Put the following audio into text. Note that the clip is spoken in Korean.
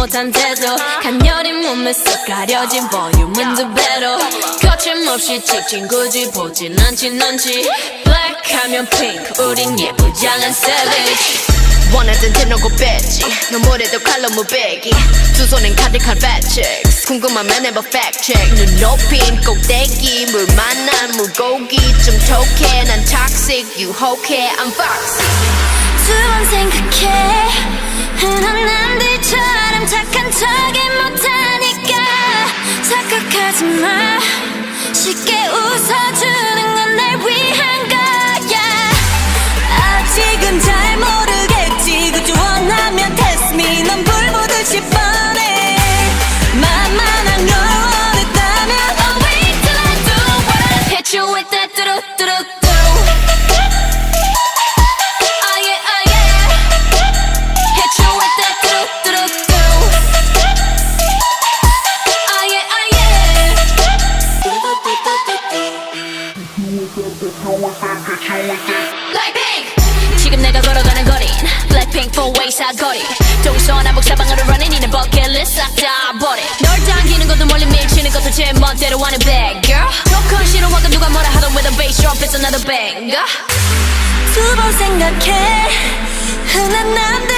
못한 태도 간녀린 몸에 쏙 가려진 볼륨은 두 배로 거침없이 찍힌 굳이 보진 않지 넌지 블랙하면 핑크 우린 예쁘장한 savage 원하던 대놓고 뺐지 눈물에도 칼로 무배기 두 손엔 가득한 fat chicks 궁금하면 해봐 fact check 눈 높인 꼭대기 물 만난 물고기 좀 톡해 난 toxic 유혹해 I'm foxy 두 번 생각해 흔한 남들처럼 착한 척이 못하니까 착각하지 마 쉽게 웃어주는 건 날 위한 거야 아직은 잘 모르겠지 그저 원하면 test me 넌 불보듯이 뻔해 만만한 걸 원했다면 I'll wait till I do what hit you with that 뚜루뚜루뚜 지금 내가 걸어가는 거린 Blackpink 4-way 사거리 동서남북 사방으로 running 이는 버킷리스트 싹 다 버려 널 당기는 것도 멀리 밀치는 것도 제 멋대로 하는 bad girl 조건 싫어하고 누가 뭐라 하던 with a bass drop it's another banger 두 번 생각해 흔한 남들